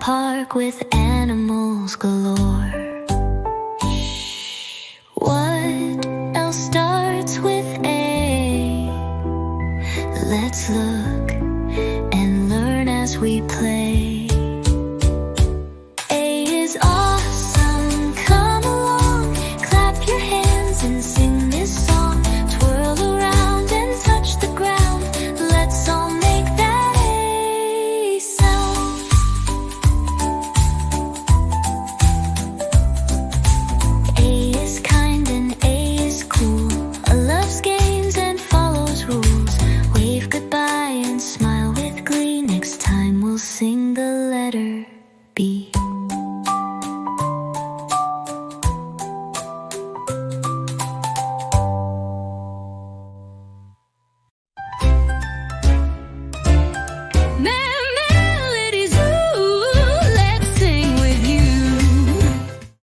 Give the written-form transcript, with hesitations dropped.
park with animals galore. What else starts with A? Let's look and learn as we play. A is awesome, come along, clap your hands and sing this song. Twirl around and touch the ground, let's all make that A sound. A is kind and A is cool, loves games and follows rules. Wave goodbye and smile with glee, next time we'll sing the letter B.